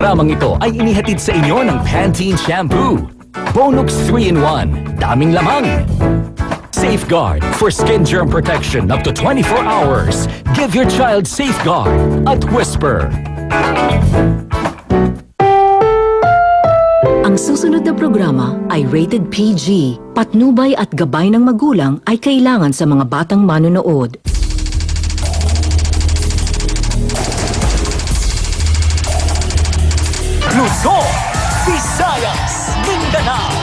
Ramang ito ay inihatid sa inyo ng Pantene Shampoo. Bonux 3-in-1. Daming lamang. Safeguard for skin germ protection up to 24 hours. Give your child Safeguard at Whisper. Ang susunod na programa ay rated PG. Patnubay at gabay ng magulang ay kailangan sa mga batang manonood. Luzon, Visayas, Mindanao,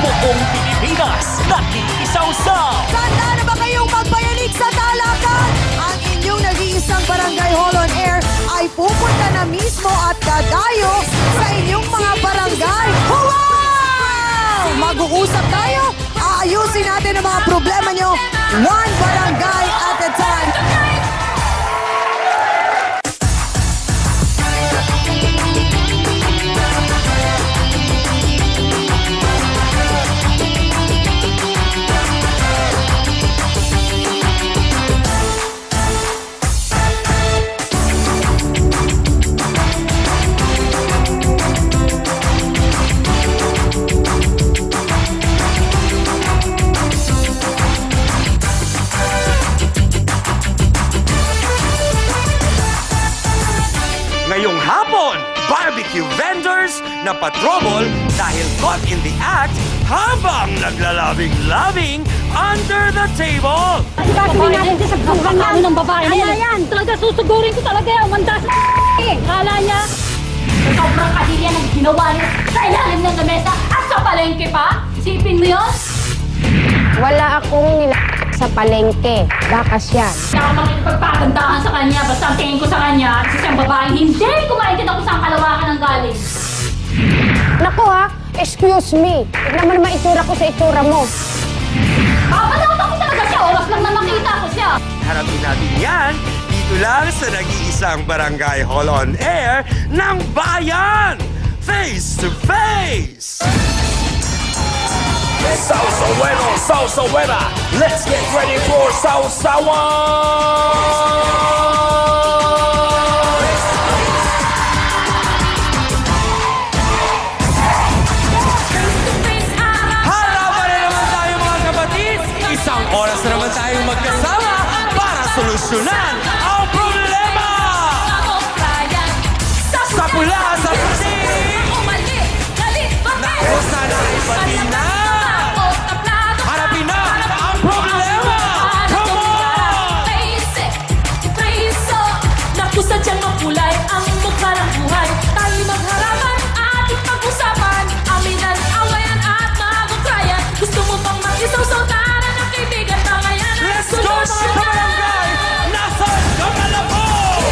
buong Pilipinas, nakikisaw-saw. Handa na ba kayong magpayanig sa talakan? Ang inyong nag-iisang Barangay Hall on Air ay pupunta na mismo at dadayo sa inyong mga barangay. Wow! Mag-uusap tayo, aayusin natin ang mga problema nyo, one barangay at a time. Ngayong hapon, barbecue vendors na patrobol dahil caught in the act habang naglalabing-labing under the table. Gagawin natin sa bukan na ng babae na yan. Talaga susugurin ko talaga yung manda sa Kala niya. Sobrang kadilya ng ginawa niya sa ilalim ng lamesa at sa palengke pa. Sipin mo yun? Wala akong sa palengke. Bakas yan. Kaya makikipagpagandahan sa kanya. Basta ang tingin ko sa kanya at sa siyang babae, hindi ko maintindihan kung saan kalawakan ng galing. Naku ha, excuse me. Tignan mo naman itsura ko sa itsura mo. Papalautan ko talaga siya. Oras lang na makita ko siya. Harapin natin yan dito lang sa nag-iisang Barangay Hall on Air ng Bayan! Face to Face! Salsa bueno, salsa buena. Let's get ready for salsawan! Halaman na naman tayo mga kapatid! Isang oras na naman tayong magkasama para solusyonan ang problema! Sa pula, sa puti! Naos na naibali na! Harapin na ang problema! Come on! Sadyang mapulay ang mukha ng buhay. Tayo magharapan at ipag-usapan. Aminan, awayan at magukrayan. Gusto mo bang mag-isaw-saw taran ng kaibigan? Bangayan at Let's go mga kabarangay! Nasaan ka malabog?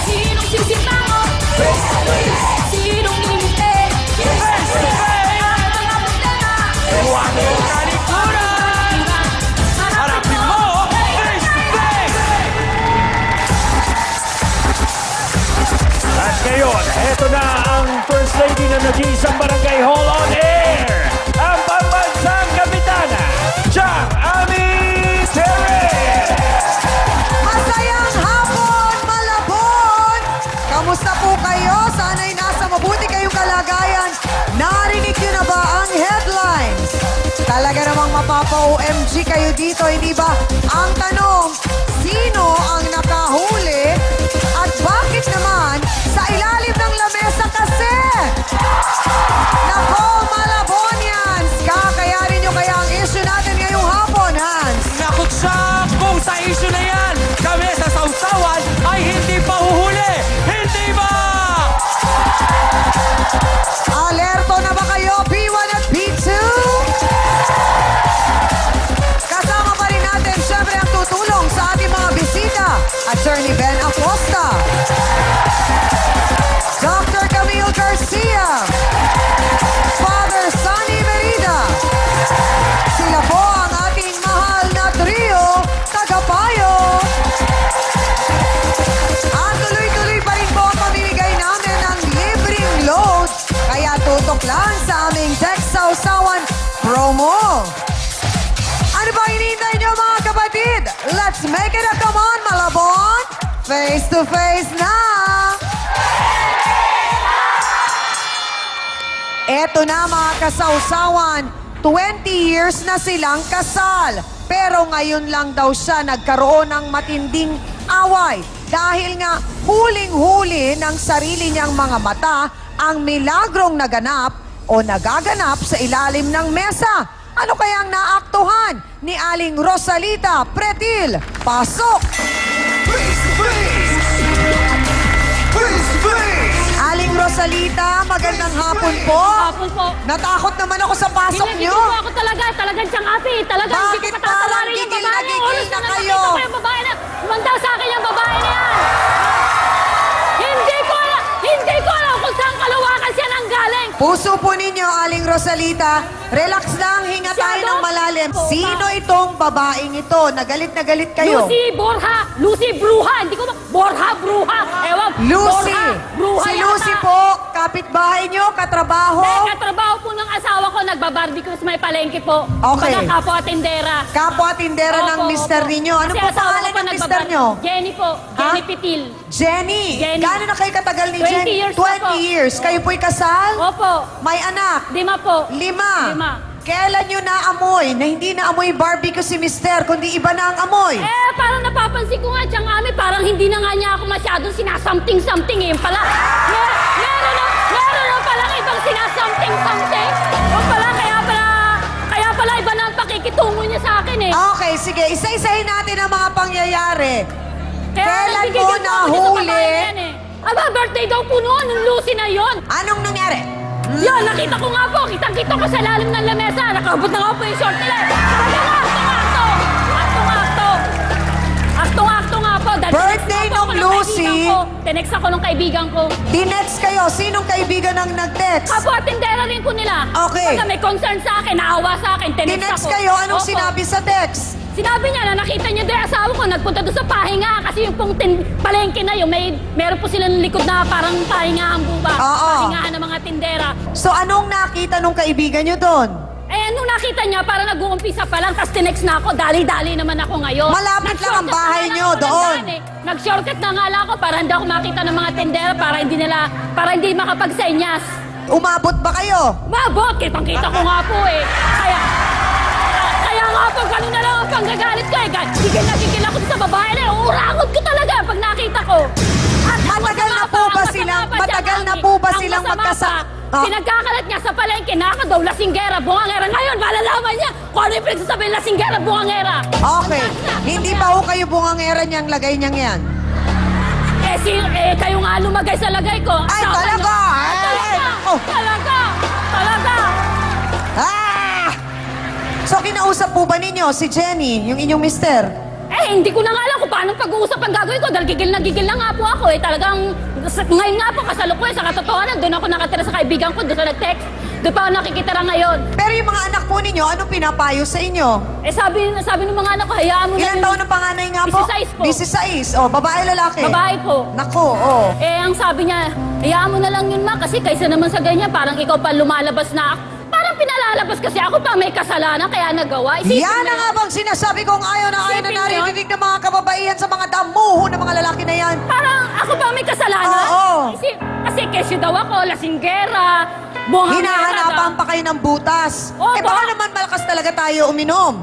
Sinong sisipango? Sinong ngingiti? Face to face! Ang mga problema. Huwag mong kalikuran! Harapin mo! Face to face! At ngayon, eto na ang First Lady na nag-iisang Barangay Hall on Air, ang pambansang kapitana, Chang Ami Terry! Masayang hapon, Malabon! Kamusta po kayo? Sana'y nasa mabuti kayong kalagayan. Narinig niyo na ba ang headlines? Talaga namang mapapa-OMG kayo dito, hindi ba? Ang tanong, sino ang nakahuli at bakit naman sa ilalim ng lamesa kasi? Nako, Malabonians! Kakayarin niyo kaya ang issue natin ngayong hapon, Hans? Nakot siya kung sa issue na yan, kami sa sausawan ay hindi pa huhuli! Hindi ba? Alerto na ba kayo, P1 at P2? Kasama pa rin natin, syempre, ang tutulong sa ating mga bisita. Attorney Ben Acosta. Dr. Camille Garcia. Father Sonny Merida. Sila po ang ating mahal na trio, Tagapayo. At tuloy-tuloy pa rin po ang pamimigay namin ng libreng load. Kaya tutok lang sa aming text sausawan promo. Ano ba hinihintay niyo mga kapatid? Let's make it a come on, Malabon! Face to face na! Eto na mga kasawsawan, 20 years na silang kasal. Pero ngayon lang daw siya nagkaroon ng matinding away. Dahil nga huling-huli ng sarili niyang mga mata ang milagrong naganap o nagaganap sa ilalim ng mesa. Ano kayang naaktuhan ni Aling Rosalita Pretil? Pasok! Aling Rosalita, magandang hapon po. Hapon po. Natakot naman ako sa pasok Ginigil niyo. po ako talagang siyang api. Talagang hindi Bakit ko patatawarin yung parang babae. gigil Oras na na kayo? nakita ko yung babae na umanda sa akin yung babae na yan. Hindi ko alam kung saan kalawakan siya nang galing. Puso po ninyo, Aling Rosalita. Relax lang, hinga tayo ng malalim. Sino itong babaeng ito? Nagalit na galit kayo. Lucy Bruha. Hindi ko Borja Bruha. Ewan. Lucy. Borja Bruha Si yata. Lucy po, kapitbahay nyo, katrabaho. Katrabaho po ng asawa ko, nagbabarbecue sa may palengke po. Okay. Baga kapwa tindera. Kapwa-tindera ng Opo, mister opo. ninyo. Ano Kasi po asawa pangalan ko ng mister nagbabar- nyo? Jenny po. Jenny Pitil. Jenny. Jenny. Gaano na kayo katagal ni 20 Jenny? years na 20 po. years. Kayo po'y kasal? Opo. May anak? 5 po. 5. 5. Kailan nyo naamoy na hindi naamoy barbecue si mister, kundi iba na ang amoy? Parang napapansin ko nga siyang ami, parang hindi na nga niya ako masyadong sinasomething-something eh. Pala, meron na palang ibang sinasomething-something. O pala, kaya pala iba na ang pakikitungo niya sa akin eh. Okay, sige. Isa-isahin natin ang mga pangyayari. Kailan nabigyan mo po ako dito sa nahuli? babae na yan eh. Aba, birthday daw po noon, nung Lucy na yon. Anong nangyari? Yan, nakita ko nga po. Kitang-kita ko sa lalim ng lamesa. Nakaabot na nga po yung short nila. Aktong-akto. Aktong-akto nga po. Dahil Birthday tinext ako ng ng Lucy. kaibigan ko. Tinext ako ng kaibigan ko. Tinext kayo. Sinong kaibigan ang nag-text? Kapwa tindera rin po nila. Okay. Pagka may concern sa akin, naawa sa akin, tinext Tinext ako. kayo. Anong Opo. sinabi sa text? Sinabi niya na nakita niya doon yung asawa ko, nagpunta doon sa pahinga kasi yung pong palengke na yun, meron po silang likod na parang pahingahan po ba? Oo. Pahingahan ng mga tindera. So, anong nakita nung kaibigan nyo doon? Nung nakita niya, parang nag-uumpisa pa lang, tapos tinext na ako, dali-dali naman ako ngayon. Malapit lang ang Nag-shortcut bahay na nga niyo lang ako doon. nandyan eh. Nag-shortcut na nga lang ako para hindi ako makita ng mga tindera, para hindi makapagsenyas. Umabot ba kayo? Mabot, kitang-kita ko nga po eh. Kaya nga po, ganun na lang ang panggagalit ko eh. Gigil ako sa babae na yun. Urangot ko talaga pag nakita ko. At ang Matagal na masama po pa, ba ang silang- masama pa matagal dyan, na Mami. po ba Ang silang masama magkasa- pa, Ah. Pinagkakalat niya sa palengke, naka daw lasinggera, bungangera. Ngayon, malalaman niya kung ano yung pinagsasabihin lasinggera, bungangera. Okay. Hindi pa ho kayo bungangera niyang lagay niyang yan. Kayo nga lumagay sa lagay ko. Ay, Sa talaga? kanya. Ay! Oh. Talaga. Ah! So, kinausap po ba ninyo si Jenny, yung inyong mister? Hindi ko na nga alam kung paano pag-uusap ang gagawin ko dahil gigil na nga po ako eh. Talagang, ngayon nga po, kasalukuyan, sa katotohanan, doon ako nakatira sa kaibigan ko, doon sa nag-text. Doon pa ako nakikitira ngayon. Pero yung mga anak po ninyo, anong pinapayo sa inyo? Sabi ng mga anak ko, hayaan mo Ilan na. taon ang panganay nga po? 16 po. 16. Oh, babae, lalaki? Babae po. Nako, oh. Ang sabi niya, hayaan mo na lang yun ma, kasi kaysa naman sa ganyan, parang ikaw pa lumalabas na ako. Parang pinalalabas kasi ako pa may kasalanan, kaya nagawa. Isipin Yan mo na nga bang sinasabi kong ayaw na Isipin mo naririnig ng mga kababaihan sa mga damuho ng mga lalaki na yan. Parang ako ba may kasalanan? Oo. Kasi kesyo daw ako, lasinggera, bungangera. Hinahanapan pa kayo ng butas. Opo. Baka naman malakas talaga tayo uminom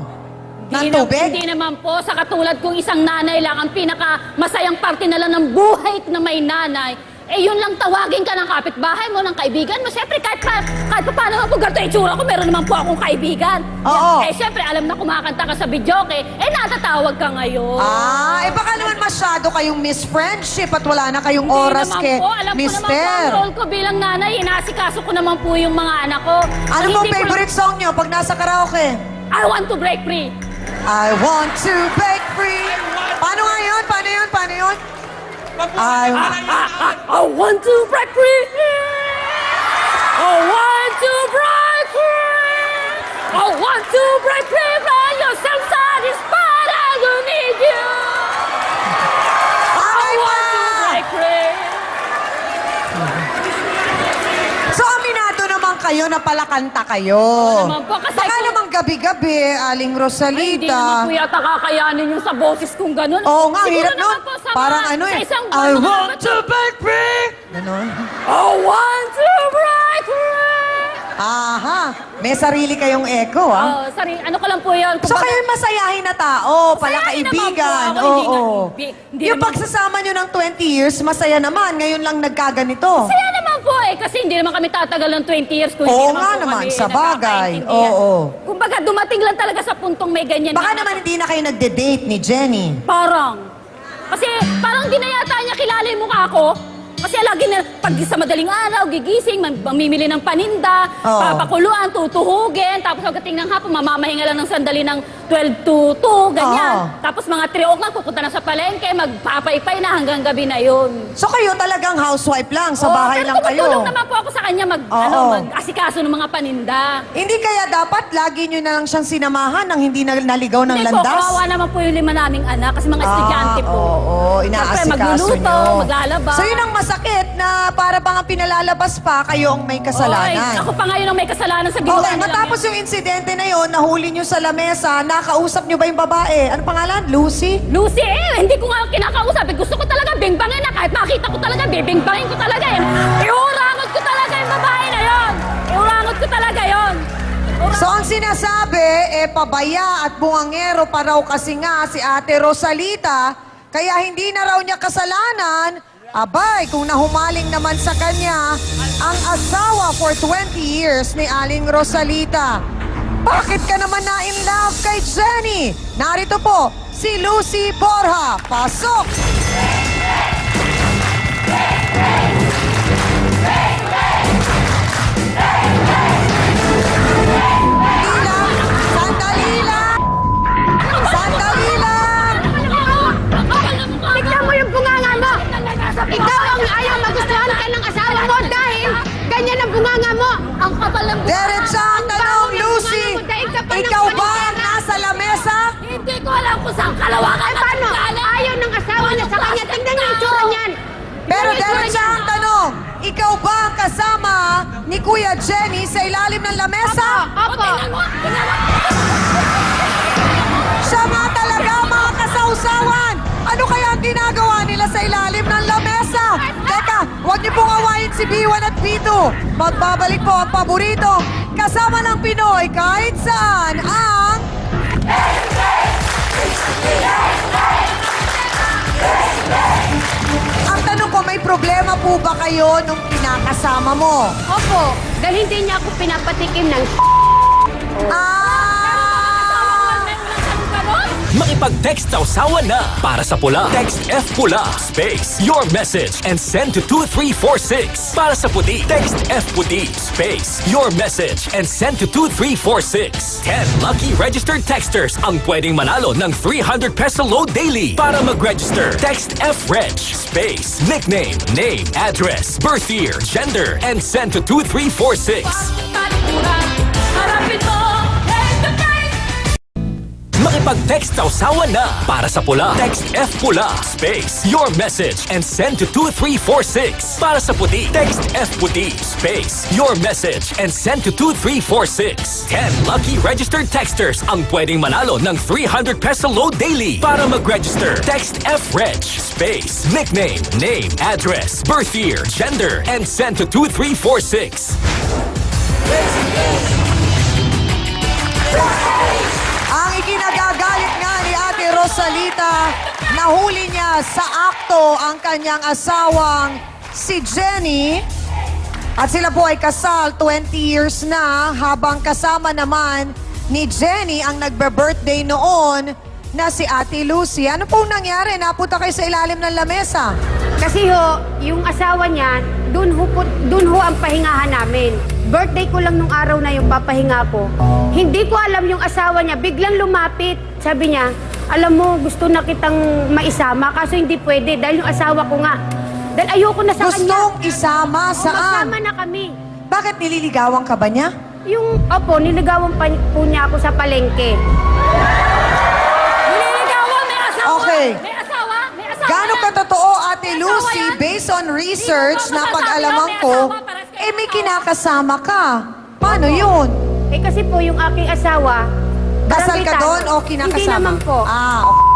ng tubig. Hindi naman po. Sa katulad kong isang nanay lang, ang pinaka-masayang parte na lang ng buhay na may nanay, yun lang tawagin ka ng kapitbahay mo, ng kaibigan mo. Siyempre, kahit pa paano nga po ganito itsura ko, meron naman po akong kaibigan. Oo. Siyempre, alam na kumakanta ka sa videoke, natatawag ka ngayon. Baka naman masyado kayong miss friendship at wala na kayong Hindi oras naman kay po. Alam ko naman po ang mister. role ko bilang nanay. Inasikaso ko naman po yung mga anak ko. Ano Ang pong hindi ko favorite song nyo pag nasa karaoke? I want to break free. I want to break free. Paano nga yun? Paano yun? I want to break free. I want to break free. I want to break free from yourself satisfied. I don't need you. I want to break free. So, aminado naman kayo na palakanta kayo. Oo naman po, kasi Baka kung- naman gabi-gabi, Aling Hindi Rosalita. naman po yata kakayanin yung sa boses kong ganun. Oo nga, Siguro hirap naman nun. po sa Parang mga- ano sa eh. isang I buwan, want mga- to break free. Ganon. I want to break free. May sarili kayong echo, Oh, sorry, ano ko lang po yun. So kayo'y masayahin na tao, pala Masayahin kaibigan. naman po ako, hindi Oo. hindi Yung naman- pagsasama nyo ng 20 years, masaya naman. Ngayon lang nagkaganito. Kaya naman po kasi hindi naman kami tatagal ng 20 years kung Oo hindi nga po naman, kami sa bagay. nagkakaintindihan. Oo. Kumbaga, dumating lang talaga sa puntong may ganyan. Baka naman hindi na kayo nagde-date ni Jenny. Parang. Kasi parang di na yata niya kilala yung mukha ko. Kasi lagi na, pag sa madaling araw, gigising, mamimili ng paninda, Oo. papakuluan, tutuhugin, tapos pagdating ng hapon, mamamahinga lang ng sandali ng 12 to 2, ganyan. Oo. Tapos mga 3 o'clock, pupunta na sa palengke, magpapaypay na hanggang gabi na yun. So kayo talagang housewife lang, sa Oo, bahay pero lang kayo. tumutulong naman po ako sa kanya Oo. mag-asikaso ng mga paninda. Hindi kaya dapat lagi nyo na lang siyang sinamahan nang hindi naligaw ng Hindi po, landas? kawawa naman po yung 5 naming anak kasi mga estudyante po. Oo, inaasikaso Siyempre, magluluto, nyo. maglalaba. So yun ang masakit na para bang ang pinalalabas pa, kayo ang may Oy, kasalanan. ako pa ngayon ang may kasalanan sa ginawa Okay, nila. matapos yung insidente na yon, nahuli nyo sa lamesa, nakausap nyo ba yung babae? Ano pangalan? Lucy? Lucy, hindi ko nga kinakausap. Gusto ko talaga bingbangin na kahit makita ko talaga, bibingbangin ko talaga eh. Iurangot ko talaga yung babae na yon. Iurangot ko talaga yon. So ang sinasabi, pabaya at bungangero pa raw kasi nga si Ate Rosalita, kaya hindi na raw niya kasalanan. Abay, kung nahumaling naman sa kanya ang asawa for 20 years ni Aling Rosalita. Bakit ka naman na in love kay Jenny? Narito po si Lucy Borja. Pasok! Sandali lang! Sandali lang! Tignan mo yung bunganga mo! Ikaw ang ayaw magustuhan ka ng asawa mo dahil ganyan ang bunganga mo! Ang kapal ng buhay. Diretsa ang tanong, Lucy! Ikaw ba ang nasa lamesa? Hindi ko alam kung saan kalawakan Ay, paano? Ayaw ng asawa niya sa kanya. Tingnan niyo yung itsura niyan. Pero diretsa ang tanong, ikaw ba ang kasama ni Kuya Jenny sa ilalim ng lamesa? Opo. Siya nga talaga mga kasausawan! Ano kaya ang ginagawa nila sa ilalim ng lamesa? Teka, huwag niyo pong awayin si B1 at B2. Magbabalik po ang paborito. Kasama ng Pinoy kahit saan ang... Ang tanong ko, may problema po ba kayo nung kinakasama mo? Opo. Dahil hindi niya ako pinapatikim ng Makipag-text sa usawa na para sa pula. Text F Pula, space, your message, and send to 2346. Para sa puti, text F Puti, space, your message, and send to 2346. 10 lucky registered texters ang pwedeng manalo ng 300 peso load daily. Para mag-register, text F Reg, space, nickname, name, address, birth year, gender, and send to 2346. Harapin mo, head to face. Makipag-text sa usawa na para sa pula. Text F Pula, space, your message, and send to 2346. Para sa puti, text F Puti, space, your message, and send to 2346. 10 lucky registered texters ang pwedeng manalo ng 300 peso load daily. Para mag-register, text F Reg, space, nickname, name, address, birth year, gender, and send to 2346. Ang ikinagagalit nga ni Ate Rosalita, nahuli niya sa akto ang kanyang asawang si Jenny. At sila po ay kasal 20 years na, habang kasama naman ni Jenny ang nagbe-birthday noon na si Ate Lucy. Ano pong nangyari? Napunta kayo sa ilalim ng lamesa. Kasi ho, yung asawa niya, dun ho ang pahingahan namin. Birthday ko lang nung araw na yung papahinga ko. Hindi ko alam yung asawa niya, biglang lumapit. Sabi niya, alam mo, gusto na kitang maisama, kaso hindi pwede dahil yung asawa ko nga. Dahil ayoko na sa kanya. Gustong isama saan? Magsama na kami. Bakit nililigawan ka ba niya? Niligawan pa po niya ako sa palengke. Nililigawan, may asawa. Okay. May asawa. May asawa. Gaano yan. katotoo, Ate May Lucy, asawa yan. based on research Dito, na masasabi pag-alaman lang, may ko, asawa, pares kayo may asawa. kinakasama ka. Paano yun? Kasi po yung aking asawa, Kasal ka Barangay doon o Tanod. kinakasama? Hindi naman po. Ah, okay.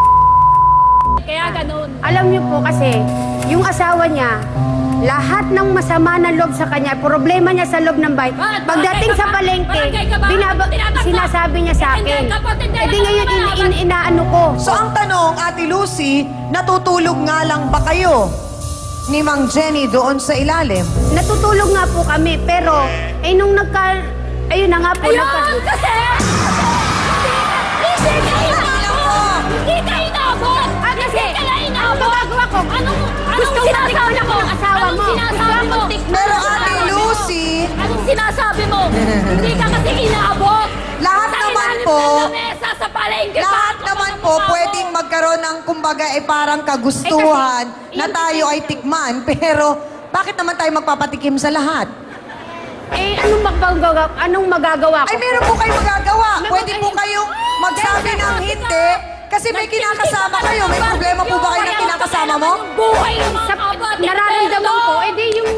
Kaya ganun. Alam niyo po kasi, yung asawa niya, lahat ng masama na loob sa kanya, problema niya sa loob ng bahay. Pagdating sa palengke, sinasabi niya sa akin. E di ngayon inaano ko. So ang tanong, Ate Lucy, natutulog nga lang ba kayo ni Mang Jenny doon sa ilalim? Natutulog nga po kami, pero nung ayun na nga po. Ayun! Kasi! Hindi ka inabot! Kasi, Hindi ka na ano inabot! magagawa ko? Gusto sinasabi matikman ako mo? ng asawa mo. Anong sinasabi mo? Pero Ate Lucy, Anong sinasabi mo? Hindi ka kasi inaabot! Lahat Sa naman ilalim po, ng lamesa, sa palengke pa! lahat naman po pwedeng magkaroon ng kumbaga parang kagustuhan na tayo ay tikman. Pero bakit naman tayo magpapatikim sa lahat? Anong magagawa ko? Ay, meron po kayo magagawa. May Pwede po kayong magsabi ng hindi. Kasi may kinakasama kayo. May problema po ba kayo ng kinakasama mo? Buhay ng mga Sa kapatid nararamdaman ko, di yung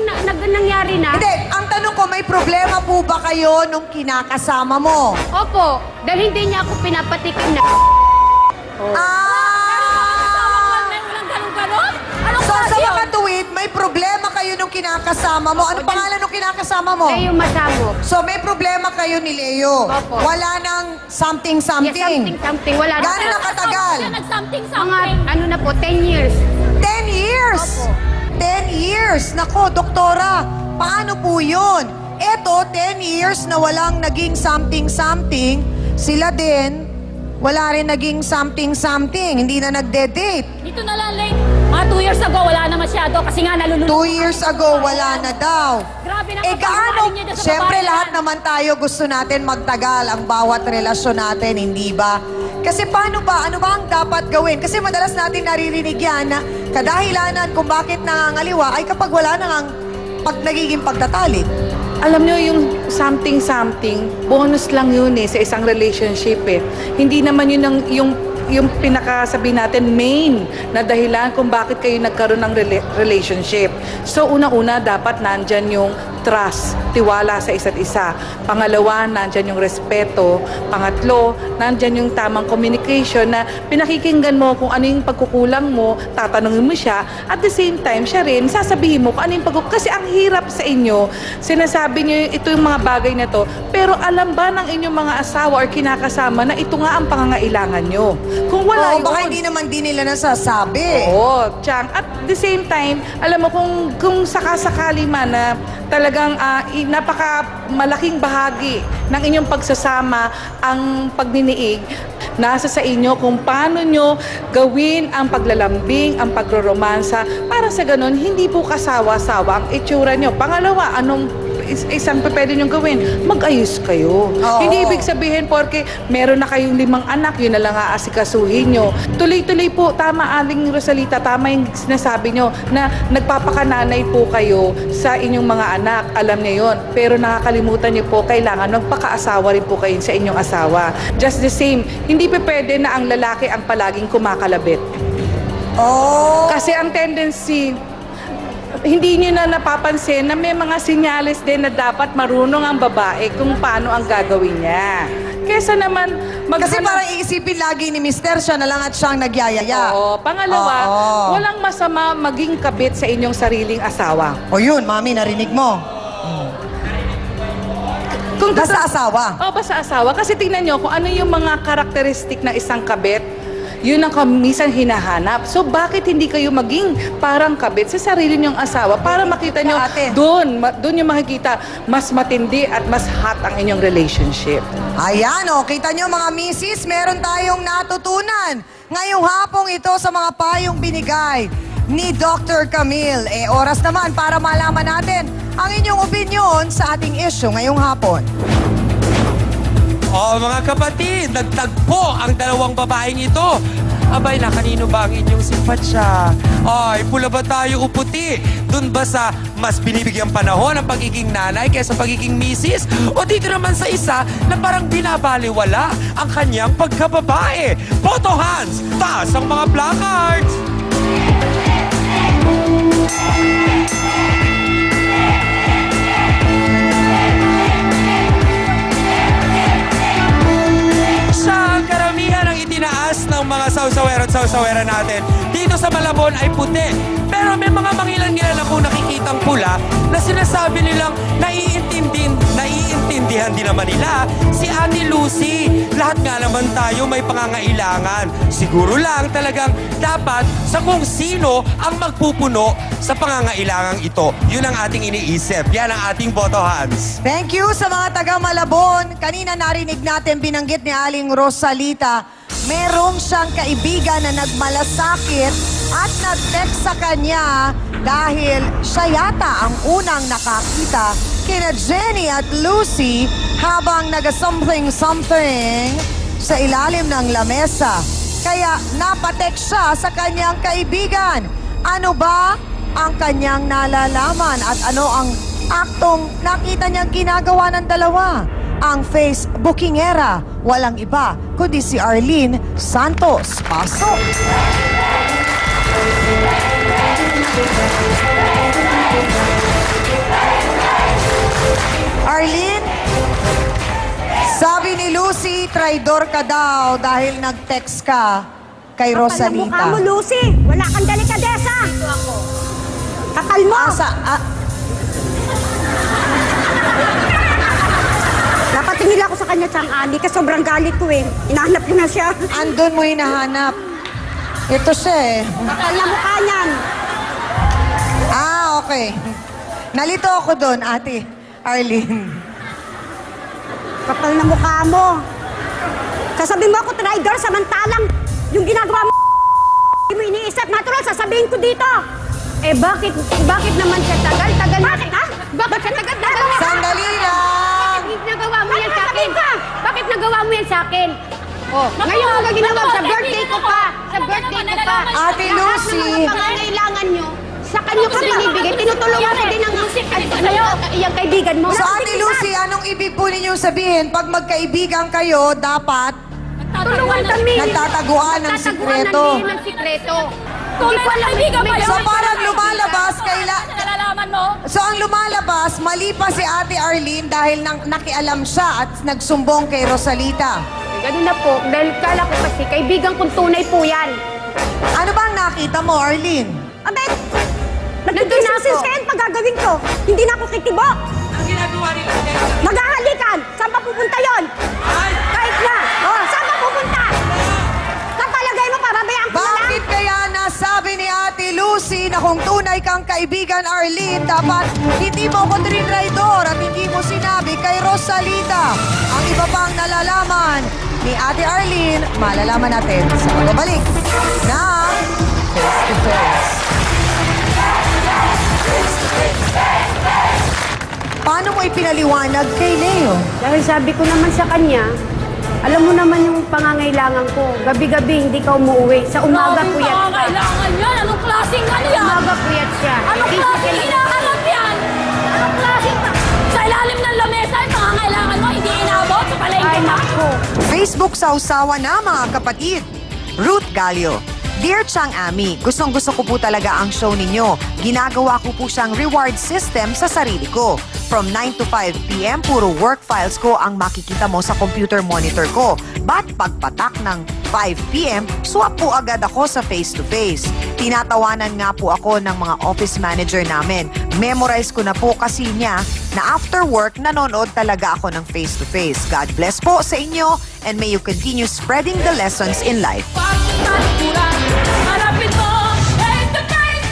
nangyari na. Hindi. Ang tanong ko, may problema po ba kayo nung kinakasama mo? Opo, dahil hindi niya ako pinapatikim na. May walang ganun-ganon? Anong So, sa klase yun? mga tuwid, may problema kayo nung kinakasama mo. Ano pangalan nung kinakasama mo? Eh, yung masamo. So, may problema kayo ni Leo. Opo. Wala nang Yeah, something-something. something. Wala na. Gano'n na katagal? Siya nag-something-something. Mga, ano na po, 10 years. 10 years! Opo. 10 years! Nako, doktora, paano po yun? Eto, 10 years na walang naging something-something, sila din, wala rin naging something-something, hindi na nagde-date. Dito na lang, late. Mga 2 years ago, wala na masyado kasi nga nalulunod. 2 years ago, wala na daw. Grabe na Gaano? niya doon sa Siyempre, babae na lahat yan. naman tayo gusto natin magtagal ang bawat relasyon natin, hindi ba? Kasi paano ba? Ano ba ang dapat gawin? Kasi madalas natin naririnig yan na kadahilanan kung bakit nangangaliwa ay kapag wala nang nagiging pagtatalik. Alam nyo, yung something-something, bonus lang yun sa isang relationship Hindi naman yun yung pinakasabi natin main na dahilan kung bakit kayo nagkaroon ng relationship. So, unang-una, dapat nandyan yung trust, tiwala sa isa't isa. Pangalawa, nandyan yung respeto. Pangatlo, nandyan yung tamang communication na pinakikinggan mo kung ano yung pagkukulang mo, tatanungin mo siya. At the same time, siya rin, sasabihin mo kung ano yung pagkukulang. Kasi ang hirap sa inyo, sinasabi niyo ito yung mga bagay na to, pero alam ba ng inyong mga asawa or kinakasama na ito nga ang pangangailangan nyo? Kung wala Oo, baka yun, hindi naman din nila nasasabi. oo, Chang. At the same time, alam mo kung sakasakali man na talagang napaka malaking bahagi ng inyong pagsasama ang pagniniig, nasa sa inyo kung paano nyo gawin ang paglalambing, ang pagroromansa, para sa ganun, hindi po kasawa-sawa ang itsura nyo. Pangalawa, anong isang pwede nyo gawin? Mag-ayos kayo. Oo. Hindi ibig sabihin porke meron na kayong 5 anak, yun na lang aasikasuhin nyo. Tuloy-tuloy po, tama Aling Rosalita, tama yung sinasabi nyo na nagpapakananay po kayo sa inyong mga anak. Alam niyo yun. Pero nakakalimutan nyo po, kailangan magpakaasawa rin po kayo sa inyong asawa. Just the same, hindi pa pwede na ang lalaki ang palaging kumakalabit. Oh. Kasi ang tendency, hindi nyo na napapansin na may mga senyales din na dapat marunong ang babae kung paano ang gagawin niya. Kesa naman Kasi parang iisipin lagi ni Mister, siya na lang at siyang nagyayaya. Oo. Pangalawa, Oo. walang masama maging kabit sa inyong sariling asawa. O yun, mami, narinig mo. Kung Basta asawa. basta asawa. Kasi tingnan nyo kung ano yung mga karakteristik ng isang kabit, yun ang minsan hinahanap. So, bakit hindi kayo maging parang kabit sa sarili niyong asawa para makita nyo, Ate. doon yung makikita, mas matindi at mas hot ang inyong relationship. Ayan, o. Kita nyo mga misis, meron tayong natutunan ngayong hapong ito sa mga payong binigay ni Dr. Camille. Oras naman para malaman natin ang inyong opinion sa ating issue ngayong hapon. Oh, mga kapatid, nagtagpo ang dalawang babaeng ito. Abay, na kanino ba ang inyong simpatsya? Ay, pula ba tayo o puti? Doon ba sa mas binibigyang panahon ang pagiging nanay kaysa pagiging misis? O dito naman sa isa na parang binabaliwala ang kanyang pagkababae? Photo hands! Taas ang mga placards! Siya ang karamihan ang itinaas ng mga sausawero at sausawera natin dito dito sa Malabon ay puti. Pero may mga mangilan-ngilan ako nakikitang pula na sinasabi nilang naiintindihan din naman nila si Ate Lucy. Lahat nga naman tayo may pangangailangan. Siguro lang talagang dapat sa kung sino ang magpupuno sa pangangailangang ito. Yun ang ating iniisip. Yan ang ating boto, Hans. Thank you sa mga taga Malabon. Kanina narinig natin binanggit ni Aling Rosalita, merong siyang kaibigan na nagmalasakit at nag-text sa kanya dahil siya yata ang unang nakakita kina Jenny at Lucy habang naga-something-something sa ilalim ng lamesa. Kaya napatext siya sa kanyang kaibigan. Ano ba ang kanyang nalalaman at ano ang aktong nakita niyang ginagawa ng dalawa? Ang Facebookingera, walang iba kundi si Arlene Santos. Pasok! Arlene, sabi ni Lucy, traidor ka daw dahil nag-text ka kay Kapal na mukha Rosalita. mo, Lucy. Wala kang delikadesa. Kapal mo. Napatingin ako sa kanya siyang ani kasi sobrang galit ko eh. Inahanap ko na siya. Andun mo hinahanap. Ito siya eh. Kapal na mukha niyan. Ah, okay. Nalito ako doon, ate Arlene. Kapal na mukha mo. Sasabihin mo ako traitor samantalang yung ginagawa mo hindi mo iniisip. Natural, sasabihin ko dito. Eh bakit naman siya tagal-tagal? Bakit ha? Bakit siya tagal-tagal? Sandali lang! Bakit nagawa mo yan sa akin? Bakit nagawa mo yan sa akin? Oh, ngayon mo ginawa sa birthday ko pa. Sa birthday ko pa. Ate Lucy. Lahat ng mga pangangailangan nyo, sa kanyo ko binibigay. Tinutulungan ko din ang iyang kaibigan mo. So, Ate Lucy, anong ibig po ninyong sabihin? Pag magkaibigan kayo, dapat Tulungan kami. nagtataguan ng sikreto. ng sikreto. Tunay na kaibigan ba yun? So, parang lumalabas, Nalalaman mo? So, ang lumalabas, mali pa si Ate Arlene dahil nakialam siya at nagsumbong kay Rosalita. Ganun na po. Dahil kala ko kasi, kaibigan kong tunay po yan. Ano bang nakita mo, Arlene? Abet! Nagtisinsis kayo pag gagawin ko. Hindi na ako kitibo. Ang ginagawa nila, Maghahalikan. Saan pa pupunta yon? Kahit na. Oh, saan pa pupunta? Kapalagay mo, pababayaan ko na lang. Bakit kaya nasabi ni Ate Lucy na kung tunay kang kaibigan, Arlene, dapat hindi mo ko trinraidor at hindi mo sinabi kay Rosalita? Ang iba pang nalalaman ni Ate Arlene, malalaman natin sa pagbabalik ng Face to Face. Paano mo ipinaliwanag kay Leo? Dahil sabi ko naman sa kanya, alam mo naman yung pangangailangan ko. Gabi-gabi hindi ka umuwi. Sa umaga puyat ka. Kailangan yan. Anong klaseng ano yan? Umaga puyat siya. Anong klaseng hinahanap yan? Anong klaseng sa ilalim ng lamesa yung pangangailangan mo, hindi inabot sa palengke Ay, pa? naku. Facebook sausawa na mga kapatid. Ruth Galio. Dear Chang Ami, gustong-gusto ko po talaga ang show ninyo. Ginagawa ko po siyang reward system sa sarili ko. From 9 to 5 p.m., puro work files ko ang makikita mo sa computer monitor ko. But pagpatak ng 5 p.m., swap po agad ako sa face-to-face. Tinatawanan nga po ako ng mga office manager namin. Memorize ko na po kasi niya na after work, nanonood talaga ako ng face-to-face. God bless po sa inyo and may you continue spreading the lessons in life. Harapin mo! Face to face!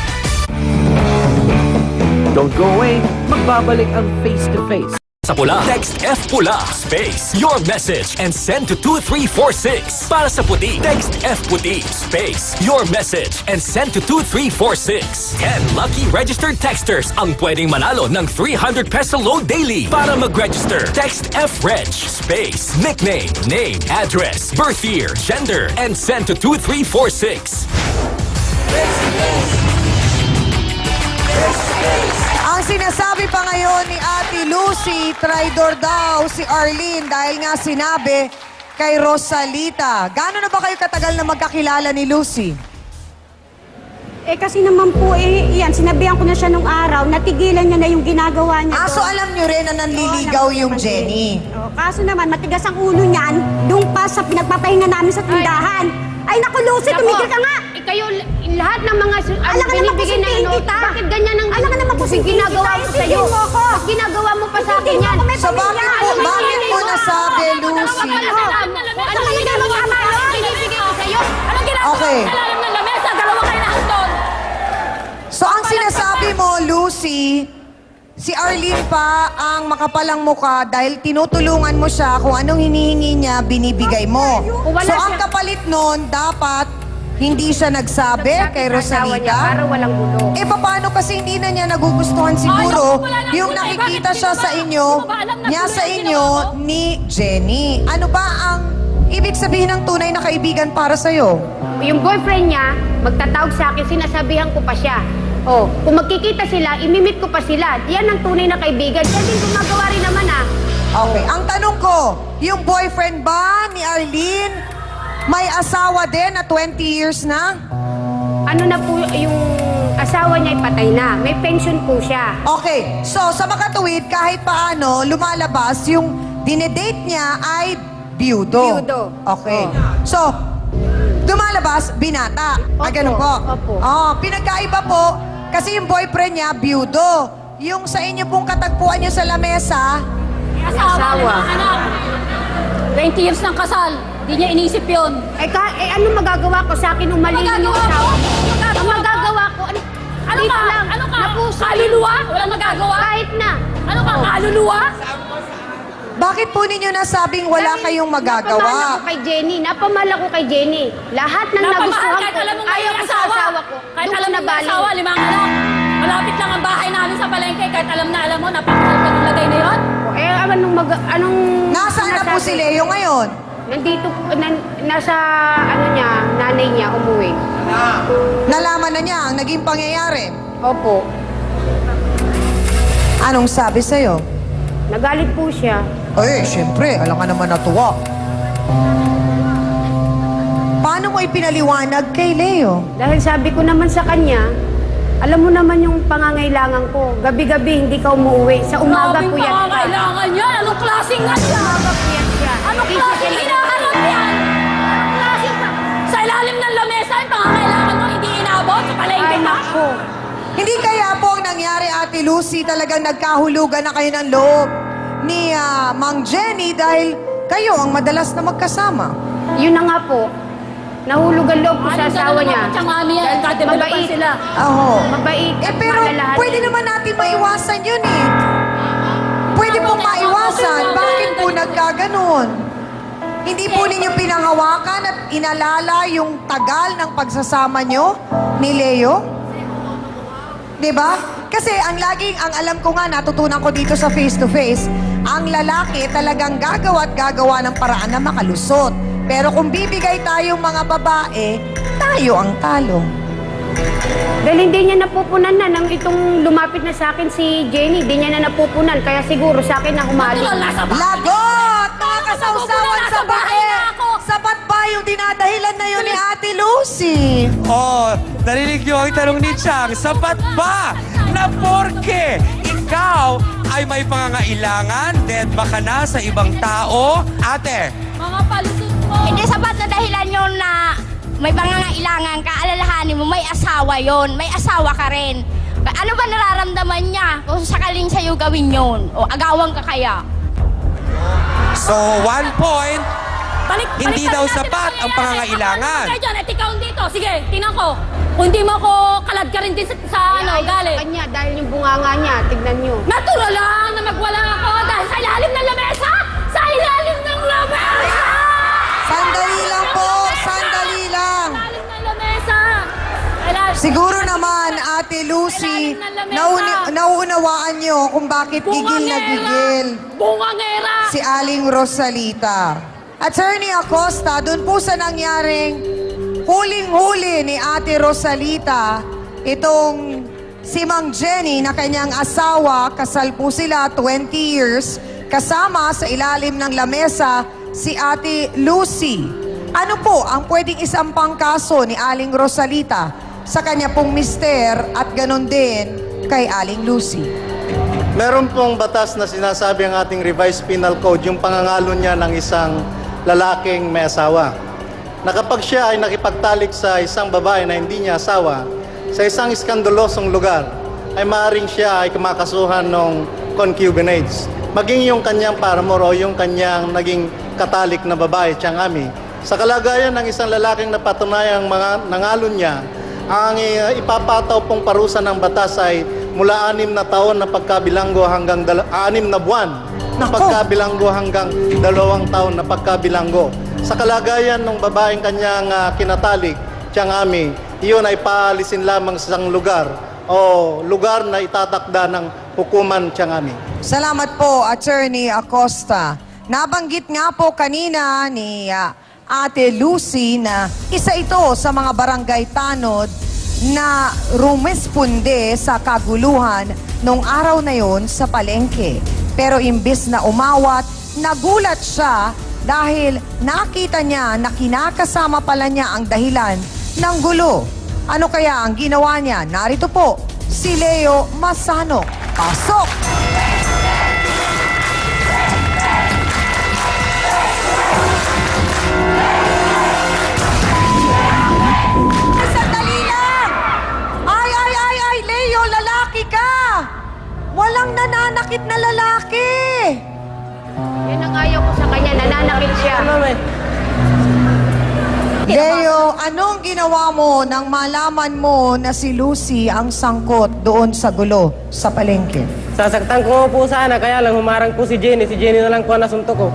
Don't go away. Magbabalik ang face-to-face. Sa pula, text F Pula, space, your message, and send to 2346. Para sa puti, text F Puti, space, your message, and send to 2346. 10 lucky registered texters ang pwedeng manalo ng 300 peso load daily. Para mag-register, text F Reg, space, nickname, name, address, birth year, gender, and send to 2346. Ang sinasabi pa ngayon ni Ate Lucy, traidor daw si Arlene dahil nga sinabi kay Rosalita. Gaano na ba kayo katagal na magkakilala ni Lucy? Eh kasi naman po, yan, sinabihan ko na siya nung araw, natigilan niya na yung ginagawa niya. So alam nyo rin na nanliligaw yung Jenny. Kaso naman, matigas ang ulo niyan, doon pa sa pinagpapahinga namin sa tindahan. Ay Ay, naku, Lucy, tumigil ka nga! Kayo, lahat ng mga binibigay na ano, bakit ganyan ang ginagawa mo sa'yo? Bakit ginagawa mo pa sa akin yan? So bakit mo nasabi, Lucy? Ano nga ginagawa mo? Binibigay ko sa'yo? Anong ginagawa Okay. sa ilalim ng lamesa? Dalawa kayo na doon. So ang sinasabi mo, Lucy, si Arlene pa ang makapalang muka dahil tinutulungan mo siya kung anong hinihingi niya, binibigay mo. Wala So ang siya- kapalit nun, dapat hindi siya nagsabi kay Asawa niya, para Rosalita. walang gulo. Eh paano kasi hindi na niya nagugustuhan siguro yung nakikita siya sa inyo, niya sa inyo ni Jenny. Ano ba ang ibig sabihin ng tunay na kaibigan para sa'yo? Yung boyfriend niya, magtatawag sa akin, sinasabihan ko pa siya. Oh, kung magkikita sila, imimit ko pa sila. Yan ang tunay na kaibigan. Yan din gumagawa rin naman ah. Okay, ang tanong ko, yung boyfriend ba ni Arlene may asawa din na 20 years na? Ano na po yung asawa niya ay patay na. May pension po siya. Okay, so sa makatuwid, kahit paano, lumalabas yung dinedate niya ay biyudo. Biyudo. Okay. Oh. So, lumalabas, binata. Opo, Ganun po. opo. Oh, pinagkaiba po, kasi yung boyfriend niya, biyudo. Yung sa inyo pong katagpuan niyo sa lamesa, Asawa, limang anak. 20 years ng kasal. Di niya inisip yun. Ano magagawa ko sa akin nung mali yung Magagawa asawa ko? ko? Ang magagawa ko, Ano dito ka? lang, Ano ka? napuso. Kaluluwa? Walang magagawa? Kahit na. Ano ka? Kaluluwa? bakit po ninyo nasabing wala kayong Napamahal magagawa? ako kay Jenny. Napamahal ako kay Jenny. Lahat ng Napamahal nagustuhan kahit ko, alam mo may ayaw ko sa asawa. asawa ko. Kahit Doon alam ko mo may nabaling. asawa, 5 anak. Malapit lang ang bahay namin sa palengke. Kahit alam mo, napakahal ka ng lagay na yun. Anong Nasaan na po sinasabi? si Leo ngayon? Nandito, nasa nanay niya, umuwi. Nalaman na niya ang naging pangyayari. Opo. Anong sabi sa'yo? Nagalit po siya. Ay, syempre, alam ka naman natuwa. Paano mo ipinaliwanag kay Leo? Dahil sabi ko naman sa kanya, alam mo naman yung pangangailangan ko. Gabi-gabi hindi ka umuwi. Sa umaga Grabing puyat ka. pangangailangan yan. Anong klaseng nga Sa yan? umaga puyat siya. Anong klaseng hinaharap yan? Anong klaseng sa ilalim ng lamesa, yung pangangailangan mo hindi inabot sa palengke Ay, pa? naku. Hindi kaya po ang nangyari, Ate Lucy, talagang nagkahulugan na kayo ng loob ni Mang Jenny dahil kayo ang madalas na magkasama. Yun na nga po. Nahulugan loob ko sa asawa niya. Tsang mami yan. Kadevelopan Mabait. sila. Aho. Mabait Eh at pero malalahanin. pwede naman natin maiwasan yun eh. Pwede po maiwasan. Bakit po nagkaganon? Hindi po ninyo pinangawakan at inalala yung tagal ng pagsasama nyo ni Leo? Diba? Kasi ang alam ko nga, natutunan ko dito sa face-to-face, ang lalaki talagang gagawa at gagawa ng paraan na makalusot. Pero kung bibigay tayong mga babae, tayo ang talo. Dahil hindi niya napupunan na nang itong lumapit na sa akin si Jenny, hindi niya na napupunan. Kaya siguro sa akin na humali. Natural, nasa bahay. Lagot! Mga kasawsawan sa Nasa bahay bahay! na ako. Sapat ba yung dinadahilan na yun ni Ate Lucy? Oh, narinig niyo ang tanong ni Chang, sapat ba na porke ikaw ay may pangangailangan, dead ba ka na sa ibang tao? Ate, Mga palusot mo. Hindi sapat na dahilan yun na may pangangailangan ka, alalahanin mo, may asawa yon, may asawa ka rin. Ano ba nararamdaman niya kung sakaling sa'yo gawin yon? O agawan ka kaya? so 1 point, Hindi Balikan daw natin sapat ang nangyayari. pangangailangan. Ako, kayo dyan, at ikaw dito. Sige, tingnan ko. Kung di mo ako kalad ka rin din sa Ayaw galit. sa kanya dahil yung bunganga niya, tignan niyo. Natural lang na magwala ako dahil sa ilalim ng lamesa! Sa ilalim ng lamesa! Sandali lang po, sandali lang. Sa ilalim ng lamesa! Ilalim- Siguro naman, Ate Lucy, nauunawaan nyo kung bakit gigil na gigil Bungangera! si Aling Rosalita. Attorney Acosta, dun po sa nangyaring huling-huli ni Ate Rosalita, itong si Mang Jenny na kanyang asawa, kasal po sila 20 years, kasama sa ilalim ng lamesa si Ate Lucy. Ano po ang pwedeng isampang kaso ni Aling Rosalita sa kanya pong mister at ganon din kay Aling Lucy? Meron pong batas na sinasabi ang ating revised penal code, yung pangangalo niya ng isang lalaking may asawa. na kapag siya ay nakipagtalik sa isang babae na hindi niya asawa sa isang iskandalosong lugar, ay maaaring siya ay kumakasuhan ng concubinage. Maging yung kanyang paramour o yung kanyang naging katalik na babae, tiyang ami. Sa kalagayan ng isang lalaking napatunayang mga nangalon niya, ang ipapataw pong parusa ng batas ay mula 6 na taon na pagkabilanggo hanggang 6 na buwan na pagkabilanggo hanggang 2 taon na pagkabilanggo. Sa kalagayan ng babaeng kanyang kinatalik, tiyang ami, iyon ay paalisin lamang sa isang lugar o lugar na itatakda ng hukuman, tiyang ami. Salamat po, Attorney Acosta. Nabanggit nga po kanina ni Ate Lucy na isa ito sa mga barangay tanod na rumesponde sa kaguluhan nung araw na yon sa palengke. Pero imbis na umawat, nagulat siya dahil nakita niya na kinakasama pala niya ang dahilan ng gulo. Ano kaya ang ginawa niya? Narito po, si Leo Masano. Pasok! Sandali lang! Ay, Leo, lalaki ka! Walang nananakit na lalaki! Yan ang ayaw ko sa kanya, nananakit siya. Leo, anong ginawa mo nang malaman mo na si Lucy ang sangkot doon sa gulo sa palengke? Sasaktan ko po sana, kaya lang humarang po si Jenny. Si Jenny na lang po ang nasuntok ko.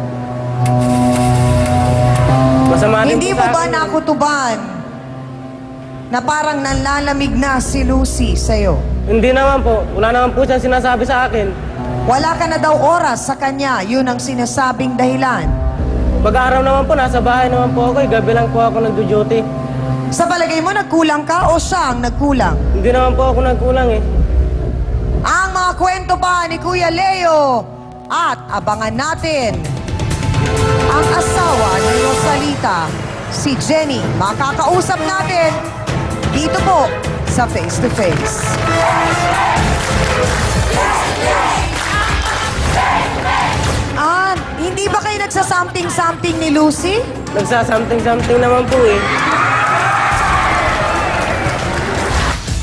Masama din Hindi po mo sa ba akin. nakutuban na parang nanlalamig na si Lucy sa'yo? Hindi naman po. Wala naman po siyang sinasabi sa akin. Wala ka na daw oras sa kanya, yun ang sinasabing dahilan. Pag-araw naman po, nasa bahay naman po ako. Gabi lang po ako nagjo-duty. Sa palagay mo, nagkulang ka o siya ang nagkulang? Hindi naman po ako nagkulang eh. Ang mga kwento pa ni Kuya Leo at abangan natin ang asawa ni Rosalita, si Jenny. Makakausap natin dito po sa Face to Face. Hindi ba kayo nagsa-something-something ni Lucy? Nagsa-something-something naman po eh.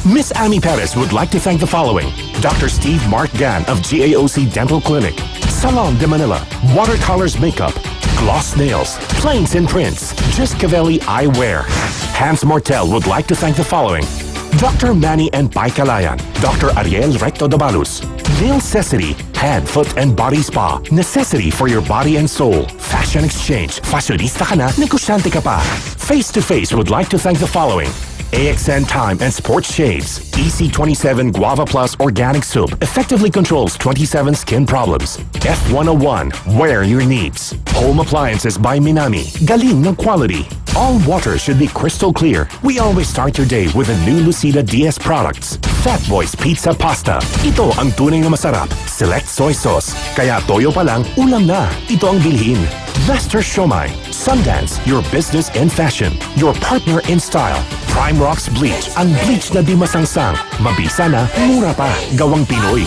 Miss Amy Perez would like to thank the following: Dr. Steve Mark Gan of GAOC Dental Clinic, Salon de Manila, Watercolors Makeup, Gloss Nails, Plains and Prints, Giscavelli Eyewear. Hans Mortel would like to thank the following: Dr. Manny and Pai Calayan, Dr. Ariel Recto Dabalus, Nailcessity, Head, Foot and Body Spa, necessity for your body and soul. Fashion Exchange, fashionista ka na, negosyante ka pa. Face to Face would like to thank the following: AXN Time and Sports Shades, EC27 Guava Plus Organic Soup effectively controls 27 skin problems. F101, wear your needs. Home Appliances by Minami, galing ng quality. All water should be crystal clear. We always start your day with the new Lucida DS products. Fat Boys Pizza Pasta. Ito ang tunay na masarap. Select soy sauce. Kaya toyo pa lang, ulam na. Ito ang bilhin. Vester Shomai. Sundance, your business in fashion. Your partner in style. Prime Rocks Bleach. Ang bleach na di masangsang. Mabisa na, mura pa. Gawang Pinoy.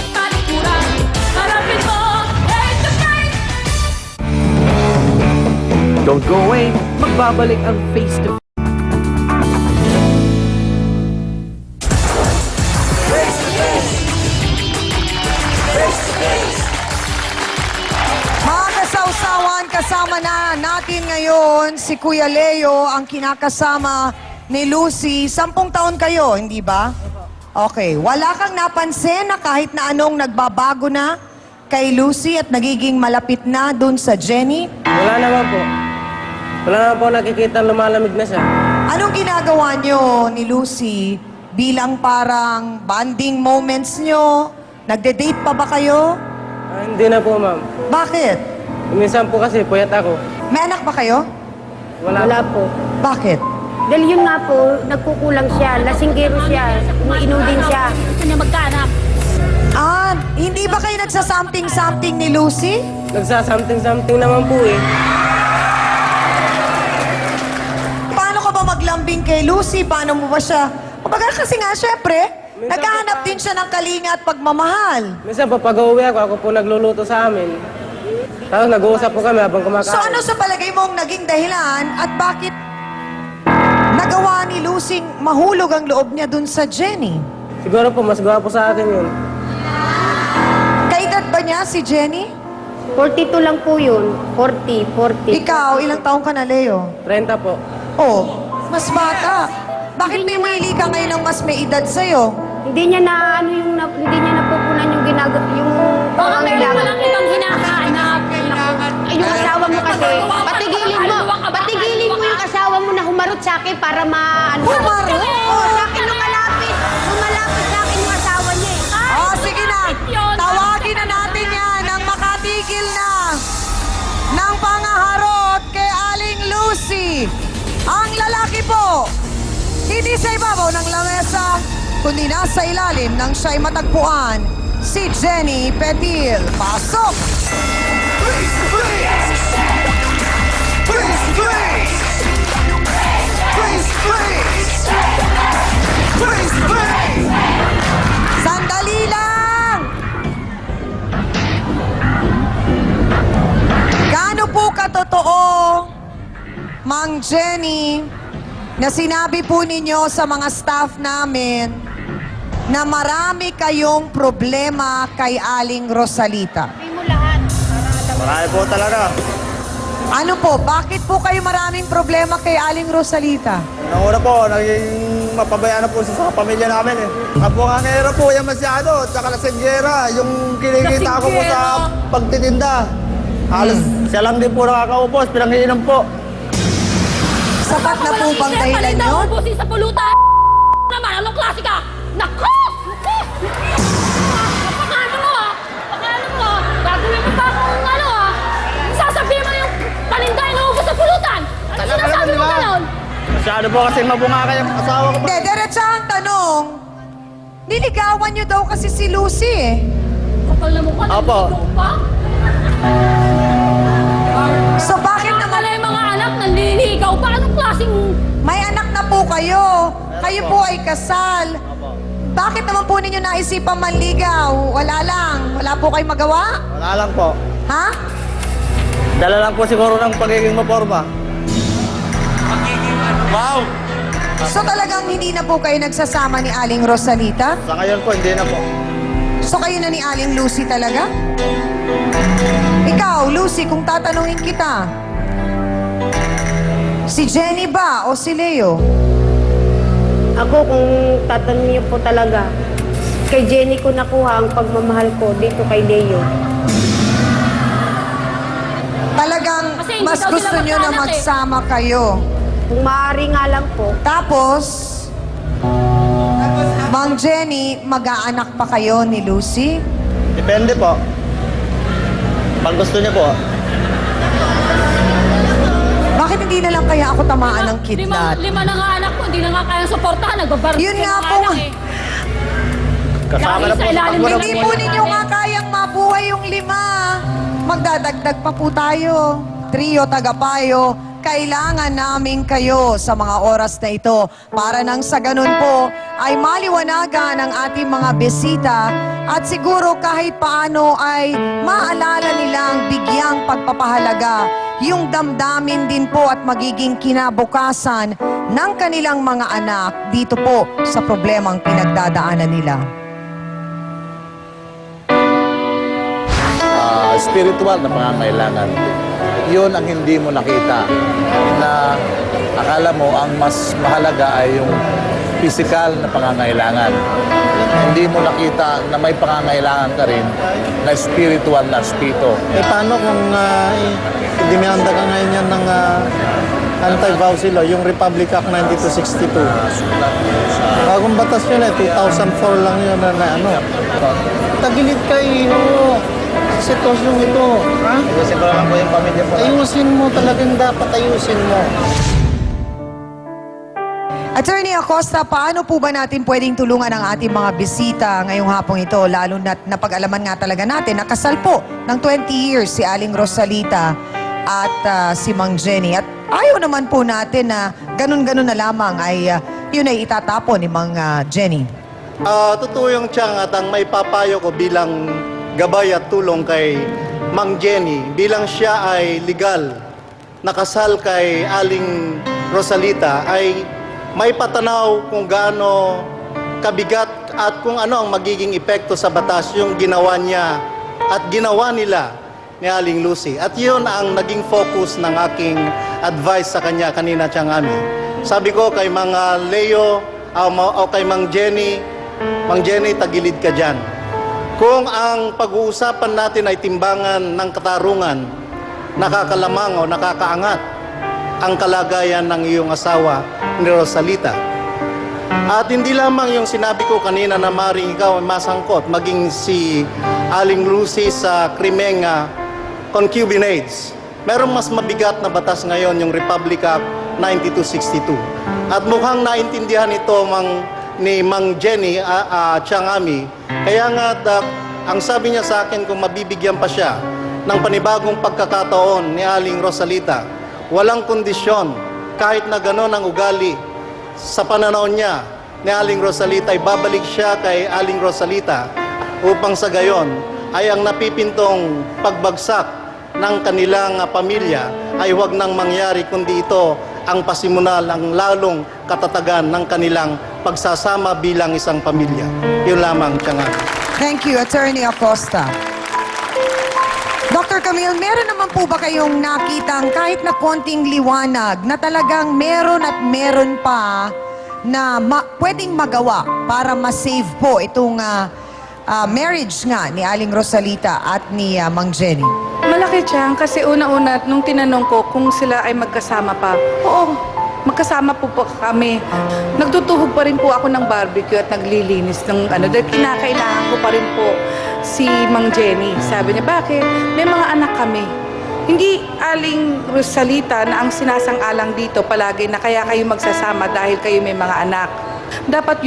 Don't go away. Magbabalik ang Face to Mga kasawsawan, kasama na natin ngayon si Kuya Leo, ang kinakasama ni Lucy. 10 taon kayo, hindi ba? Okay. Wala kang napansin na kahit na anong nagbabago na kay Lucy at nagiging malapit na dun sa Jenny? Wala naman po. Wala naman po nakikita lumalamig na siya. Anong ginagawa nyo ni Lucy bilang parang bonding moments nyo? Nagde-date pa ba kayo? Hindi na po, ma'am. Bakit? Minsan po kasi puyat ako. May anak ba kayo? Wala po. Bakit? Dahil yun nga po, nagkukulang siya, lasinggero siya, umiinom din siya. Gusto niya magkaanak. Hindi ba kayo nagsa-something-something ni Lucy? Nagsa-something-something naman po eh. Paano ka ba maglambing kay Lucy? Paano mo ba siya? Kumbaga kasi nga, syempre, naghahanap din siya ng kalinga at pagmamahal. Minsan po pag uwi ako po nagluluto sa amin. Tapos nag-uusap po kami habang kumakain. So ano sa palagay mong naging dahilan at bakit nagawa ni Lucy mahulog ang loob niya dun sa Jenny? Siguro po, mas gwapo sa akin yun. Kaedad ba niya si Jenny? 42 lang po yun. 40. Ikaw, ilang taong ka na, Leo? 30 po. Oh, mas bata. Bakit pumili ka ngayon ng mas may edad sa'yo? Hindi niya hindi niya napupunan yung yung Baka meron pangangailangan. palang ibang hinahanap. Ay, yung asawa mo kasi, patigilin mo yung asawa mo na humarot sa akin para Humarot? Oo, sa akin lumalapit. Lumalapit sa akin yung asawa niya eh. Oh, sige na. Tawagin na natin yan nang makatigil na ng pangaharot kay Aling Lucy. Ang lalaki po, hindi sa ibabaw ng lamesa, kundi nasa ilalim ng siya'y matagpuan, si Jenny Petil. Pasok! Sandali lang! Gaano po katotoo, Mang Jenny, na sinabi po ninyo sa mga staff namin na marami kayong problema kay Aling Rosalita? Marami po talaga. Ano po? Bakit po kayo maraming problema kay Aling Rosalita? Noong una po, naging mapabayaan na po sa pamilya namin eh. Ang bungangero po yan masyado, tsaka lasinggera. Yung kinikita ko po sa pagtitinda. Halos siya lang din po nakakaupos, pinanghiinom po. Sapat na po bang dahilan yun? Ubusin sa pulutan. Naman, anong klase ka? Nako! Pakano mo ah! Pakano mo ah! Gagawin mo pa akong ano ah! Sasabihin mo yung paninday na ubos sa pulutan! Ano sinasabi mo ganon? Masyado po kasi mabunga kayong asawa ko. Hindi, diretsahang tanong. Niligawan niyo daw kasi si Lucy eh. Kapal na mukha, Opo. naliligaw pa? So bakit naman Nakakala yung mga anak, naliligaw pa? Anong klaseng... may anak na po kayo? Kayo po ay kasal. Bakit naman po ninyo naisipang manligaw? Wala lang. Wala po kayong magawa? Wala lang po. Ha? Dala lang po siguro ng pagiging maporma. Wow! So talagang hindi na po kayo nagsasama ni Aling Rosalita? Sa ngayon po, hindi na po. So kayo na ni Aling Lucy talaga? Ikaw, Lucy, kung tatanungin kita, si Jenny ba o si Leo? Ako, kung tatanungin niyo po talaga, kay Jenny ko nakuha ang pagmamahal ko dito kay Leo. Talagang Kasi hindi mas daw gusto sila nyo na magkaanak eh. magsama kayo. Kung maaari nga lang po, Tapos, Mang Jenny, mag-aanak pa kayo ni Lucy? Depende po. Pag gusto niya po. Bakit hindi na lang kaya ako tamaan ng kidnap? Lima na nga anak ko, hindi na nga kayang suportahan. Nagbabaril Yun yung nga mga po. anak eh. Kasama na po sa ilalim takbo ng ng Hindi po ninyo nga kayang mabuhay yung 5. Magdadagdag pa po tayo. Trio Tagapayo, kailangan namin kayo sa mga oras na ito para nang sa ganun po ay maliwanagan ang ating mga bisita at siguro kahit paano ay maalala nilang bigyang pagpapahalaga yung damdamin din po at magiging kinabukasan ng kanilang mga anak dito po sa problemang pinagdadaanan nila. Spiritual na pangangailangan. Yun ang hindi mo nakita. Na akala mo ang mas mahalaga ay yung physical na pangangailangan. Hindi mo nakita na may pangangailangan ka rin na spiritual na spito. Eh paano kung demanda ka ngayon yan ng anti-vows law, yung Republic Act 9262? Bagong batas yun 2004 lang yun na ano. Tagilid kayo. Sitwasyon ito. Ha? Ayusin ko lang po yung pamilya po. Ayusin mo, talagang dapat ayusin mo. Attorney Acosta, paano po ba natin pwedeng tulungan ang ating mga bisita ngayong hapong ito? Lalo na napag-alaman nga talaga natin, nakasal po ng 20 years si Aling Rosalita at si Mang Jenny. At ayaw naman po natin na ganun-ganun na lamang ay yun ay itatapon ni Mang Jenny. Totoo yung tiyang at ang maipapayo ko bilang gabay at tulong kay Mang Jenny bilang siya ay legal nakasal kay Aling Rosalita ay may patanaw kung gaano kabigat at kung ano ang magiging epekto sa batas yung ginawa niya at ginawa nila ni Aling Lucy. At yun ang naging focus ng aking advice sa kanya kanina, Tiangami. Sabi ko kay mga Leo o kay Mang Jenny, tagilid ka dyan. Kung ang pag-uusapan natin ay timbangan ng katarungan, nakakalamang o nakakaangat ang kalagayan ng iyong asawa ni Rosalita. At hindi lamang yung sinabi ko kanina na maring ikaw ay masangkot, maging si Aling Lucy sa krimeng concubinage. Merong mas mabigat na batas ngayon, yung Republic Act 9262. At mukhang naintindihan ito ni Mang Jenny Tiangami. Kaya nga, ang sabi niya sa akin, kung mabibigyan pa siya ng panibagong pagkakataon ni Aling Rosalita, walang kondisyon, kahit na gano'n ang ugali sa pananaw niya ni Aling Rosalita, ay babalik siya kay Aling Rosalita upang sa gayon ay ang napipintong pagbagsak ng kanilang pamilya ay huwag nang mangyari, kundi ito ang pasimunal, ang lalong katatagan ng kanilang pagsasama bilang isang pamilya. Yun lamang, Tiangami. Thank you, Attorney Acosta. Dr. Camille, meron naman po ba kayong nakitang kahit na konting liwanag na talagang meron at meron pa na pwedeng magawa para ma-save po itong marriage nga ni Aling Rosalita at ni Mang Jenny? Malaki siyang kasi una-una nung tinanong ko kung sila ay magkasama pa. Oo, magkasama po kami. Nagtutuhog pa rin po ako ng barbecue at naglilinis ng dahil kinakailangan ko pa rin po si Mang Jenny. Sabi niya, bakit? May mga anak kami. Hindi Aling Rosalita na ang sinasang-alang dito palagi na kaya kayo magsasama dahil kayo may mga anak. Dapat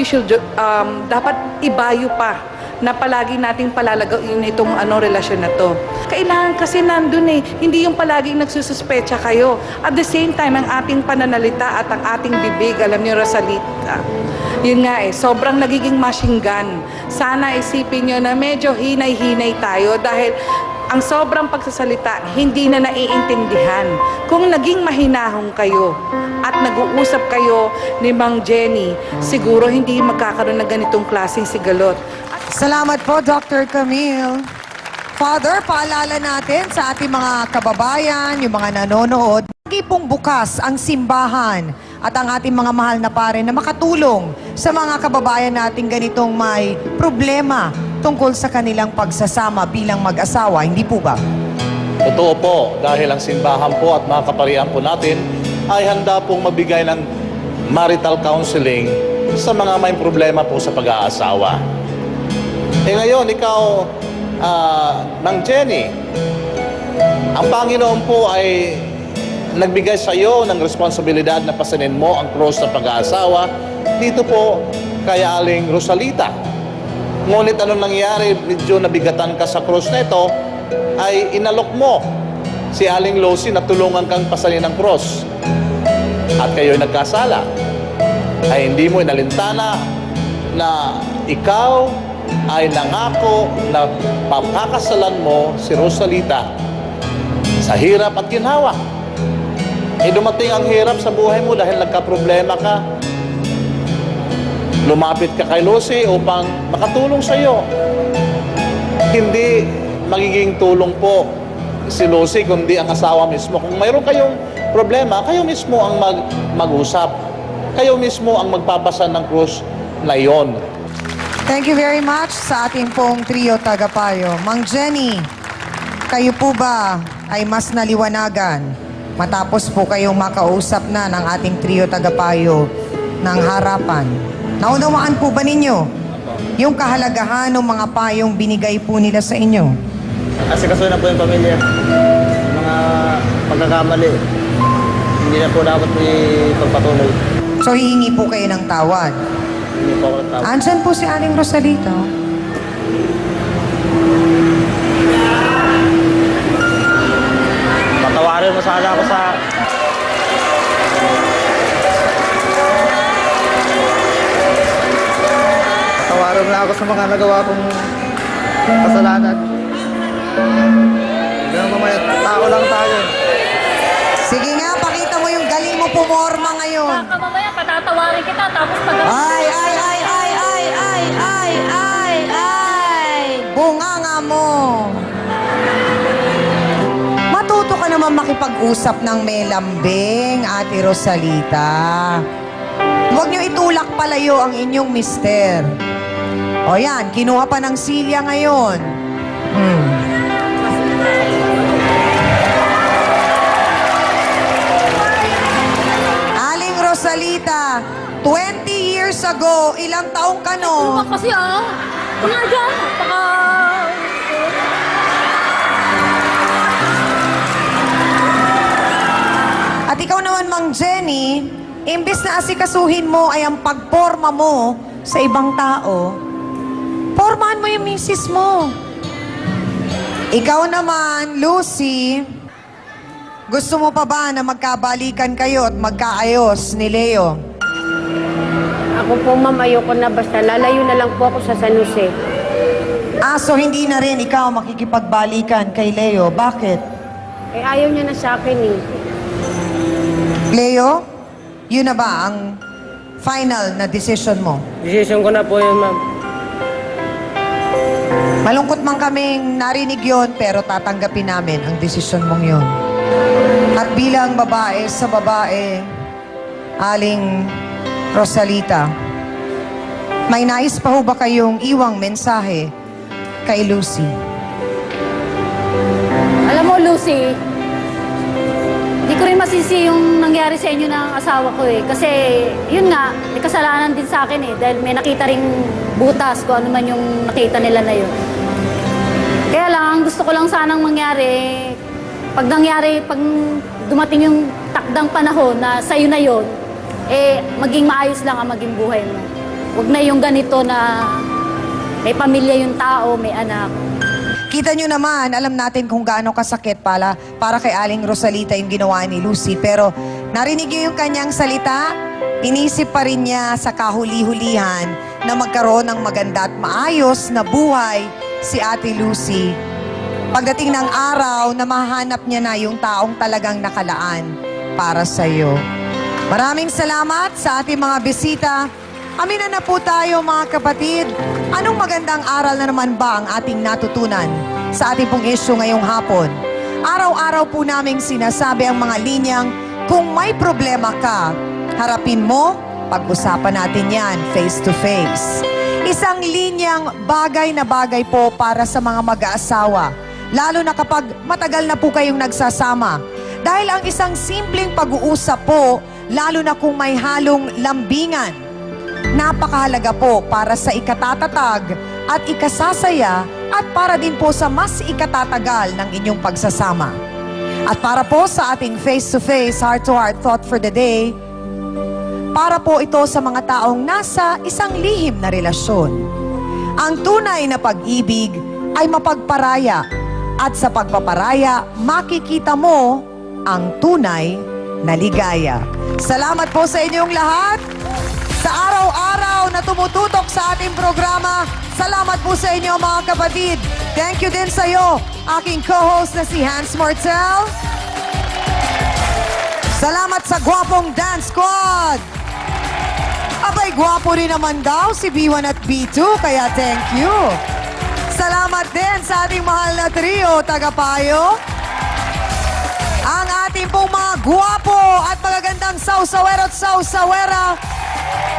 dapat ibayo pa na palagi nating palalagayin itong relasyon na to. Kailangan kasi nandun hindi yung palaging nagsususpecha kayo. At the same time, ang ating pananalita at ang ating bibig, alam niyo Rosalita, yun nga sobrang nagiging machine gun. Sana isipin niyo na medyo hinay-hinay tayo dahil ang sobrang pagsasalita, hindi na naiintindihan. Kung naging mahinahong kayo at nag-uusap kayo ni Mang Jenny, siguro hindi magkakaroon ng ganitong klaseng sigalot. Salamat po, Dr. Camille. Father, paalala natin sa ating mga kababayan, yung mga nanonood, lagi pong bukas ang simbahan at ang ating mga mahal na pare na makatulong sa mga kababayan nating ganitong may problema tungkol sa kanilang pagsasama bilang mag-asawa. Hindi po ba? Totoo po, dahil ang simbahan po at mga kaparian po natin ay handa pong magbigay ng marital counseling sa mga may problema po sa pag-aasawa. Ngayon, ikaw, Mang Jenny, ang Panginoon po ay nagbigay sa iyo ng responsibilidad na pasanin mo ang krus ng pag-aasawa dito po kay Aling Rosalita. Ngunit anong nangyari, medyo nabigatan ka sa krus na ito, ay inalok mo si Aling Lucy na tulungan kang pasanin ng krus. At kayo'y nagkasala. Ay hindi mo inalintana na ikaw ay nangako na papakasalan mo si Rosalita sa hirap at ginhawa. Dumating ang hirap sa buhay mo dahil nagka-problema ka. Lumapit ka kay Lucy upang makatulong sa iyo. Hindi magiging tulong po si Lucy kundi ang asawa mismo. Kung mayroon kayong problema, kayo mismo ang mag-usap. Kayo mismo ang magpapasan ng krus na iyon. Thank you very much sa ating pong trio tagapayo. Mang Jenny, kayo po ba ay mas naliwanagan matapos po kayong makausap na ng ating trio tagapayo ng harapan? Naunawaan po ba ninyo yung kahalagahan ng mga payong binigay po nila sa inyo? Kasi na po yung pamilya. Mga pagkakamali. Hindi na po dapat ipagpatuloy. So hihingi po kayo ng tawad? Hindi po ako tawad. Andyan po si Aling Rosalita. Patawarin mo sana ako sa... Patawarin mo na ako sa mga nagawa kong kasalanan. Hindi naman may tao lang tayo. Sige nga, pakita mo yung galing mo pumorma ngayon? Baka mamaya patatawarin kita tapos pag... Ay! Bunganga mo! Matuto ka naman makipag-usap ng may lambing, Ate Rosalita. Huwag niyo itulak palayo ang inyong mister. O yan, kinuha pa ng silya ngayon. Aling Rosalita, 20 years ago, ilang taong ka no? Kasi mga dyan, baka... At ikaw naman, Mang Jenny, imbis na asikasuhin mo ay ang pagporma mo sa ibang tao, pormahan mo yung misis mo. Ikaw naman, Lucy, gusto mo pa ba na magkabalikan kayo at magkaayos ni Leo? Ako po, ma'am, ayoko na. Basta lalayo na lang po ako sa San Jose. So hindi na rin ikaw makikipagbalikan kay Leo. Bakit? Ayaw niya na sa akin eh. Leo, yun na ba ang final na decision mo? Decision ko na po yun, ma'am. Malungkot man kaming narinig yon, pero tatanggapin namin ang desisyon mong yon. At bilang babae sa babae, Aling Rosalita, may nais pa ho ba kayong iwang mensahe kay Lucy? Alam mo, Lucy, hindi ko rin masisi yung nangyari sa inyo ng asawa ko eh. Kasi, yun nga, may kasalanan din sa akin eh. Dahil may nakita ring butas kung ano man yung nakita nila na yun. Kaya lang, gusto ko lang sanang mangyari, pag dumating yung takdang panahon na sa'yo na yun, maging maayos lang ang maging buhay mo. Huwag na yung ganito na may pamilya yung tao, may anak. Kita nyo naman, alam natin kung gaano kasakit para kay Aling Rosalita yung ginawa ni Lucy. Pero narinig nyo yung kanyang salita, inisip pa rin niya sa kahuli-hulihan na magkaroon ng maganda at maayos na buhay si Ate Lucy. Pagdating ng araw na mahanap niya na yung taong talagang nakalaan para sa iyo. Maraming salamat sa ating mga bisita. Aminan na po tayo mga kapatid. Anong magandang aral na naman ba ang ating natutunan sa ating pong issue ngayong hapon? Araw-araw po naming sinasabi ang mga linyang kung may problema ka, harapin mo, pag-usapan natin yan face to face. Isang linyang bagay na bagay po para sa mga mag-aasawa, lalo na kapag matagal na po kayong nagsasama. Dahil ang isang simpleng pag-uusap po, lalo na kung may halong lambingan, napakahalaga po para sa ikatatatag at ikasasaya at para din po sa mas ikatatagal ng inyong pagsasama. At para po sa ating face-to-face, heart-to-heart thought for the day, para po ito sa mga taong nasa isang lihim na relasyon. Ang tunay na pag-ibig ay mapagparaya at sa pagpaparaya, makikita mo ang tunay na ligaya. Salamat po sa inyong lahat. Sa araw-araw na tumututok sa ating programa, salamat po sa inyo mga kapatid. Thank you din sa iyo, aking co-host na si Hans Mortel. Salamat sa gwapong dance squad. Abay, gwapo rin naman daw si B1 at B2, kaya thank you. Salamat din sa ating mahal na trio, tagapayo. Ang ating pong mga gwapo at magagandang sausawero at sausawera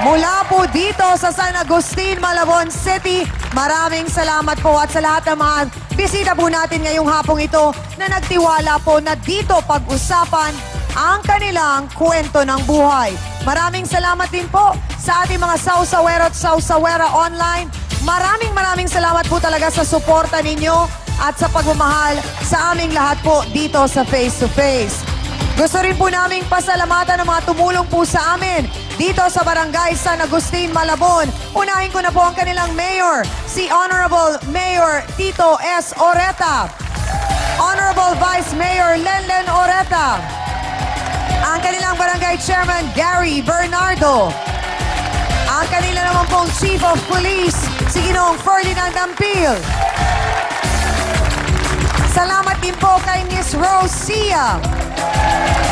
mula po dito sa San Agustin, Malabon City. Maraming salamat po at sa lahat ng mga bisita po natin ngayong hapong ito na nagtiwala po na dito pag-usapan ang kanilang kwento ng buhay. Maraming salamat din po sa ating mga sausawero at sausawera online. Maraming salamat po talaga sa suporta ninyo at sa pagmamahal sa aming lahat po dito sa Face to Face. Gusto rin po naming pasalamatan ng mga tumulong po sa amin dito sa Barangay San Agustin, Malabon. Unahin ko na po ang kanilang mayor, si Honorable Mayor Tito S. Oreta. Honorable Vice Mayor Lenlen Oreta. Ang kanilang Barangay Chairman Gary Bernardo. Ang kanila naman pong Chief of Police, si Ginoong Ferdinand Ampil. Salamat din po kay Miss Rose Sia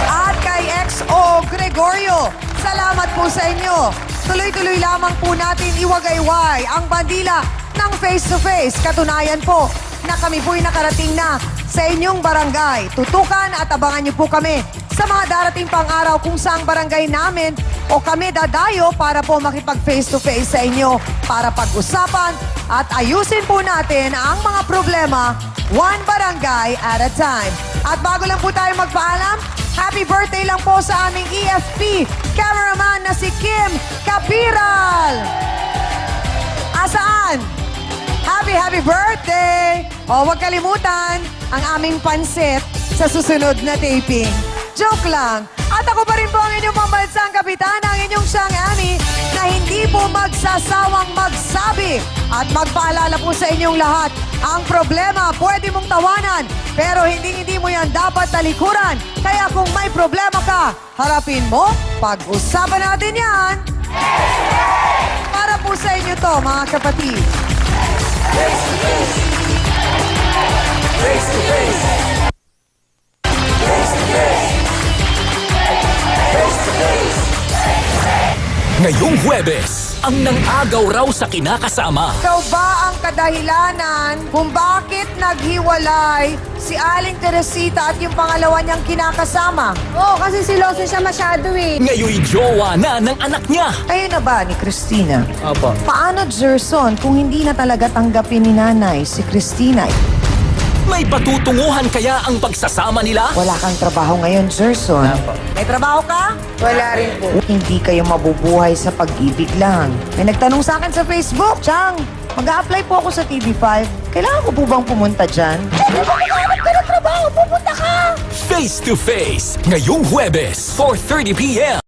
at kay XO Gregorio. Salamat po sa inyo. Tuloy-tuloy lamang po natin iwagayway ang bandila ng face-to-face. Katunayan po na kami po'y nakarating na sa inyong barangay. Tutukan at abangan niyo po kami sa mga darating pang araw kung saang barangay namin o kami dadayo para po makipag face-to-face sa inyo para pag-usapan at ayusin po natin ang mga problema one barangay at a time. At bago lang po tayo magpaalam, happy birthday lang po sa aming EFP cameraman na si Kim Capiral. Asaan? Happy birthday! O, huwag kalimutan ang aming pansit sa susunod na taping. Joke lang. At ako pa rin po ang inyong pambansang kapitana, ang inyong siyang Ami, na hindi po magsasawang magsabi at magpaalala po sa inyong lahat. Ang problema, pwede mong tawanan, pero hindi mo yan dapat talikuran. Kaya kung may problema ka, harapin mo, pag-usapan natin yan. Para po sa inyo to, mga kapatid. Ngayong Huwebes, ang nang-agaw raw sa kinakasama. Ikaw ba ang kadahilanan kung bakit naghiwalay si Aling Teresita at yung pangalawa niyang kinakasama? Oo, kasi siloso siya masyado eh. Ngayon'y jowa na ng anak niya. Kayo na ba ni Christina? Opo. Paano, Gerson, kung hindi na talaga tanggapin ni nanay si Christina? May patutunguhan kaya ang pagsasama nila? Wala kang trabaho ngayon, Gerson. May trabaho ka? Wala rin po. Hindi kayo mabubuhay sa pag-ibig lang. May nagtanong sa akin sa Facebook, Chang, mag-a-apply po ako sa TV5. Kailangan ko po bang pumunta dyan? Maghanap ka ng trabaho, pupunta ka! Face to Face, ngayong Huwebes, 4:30 p.m.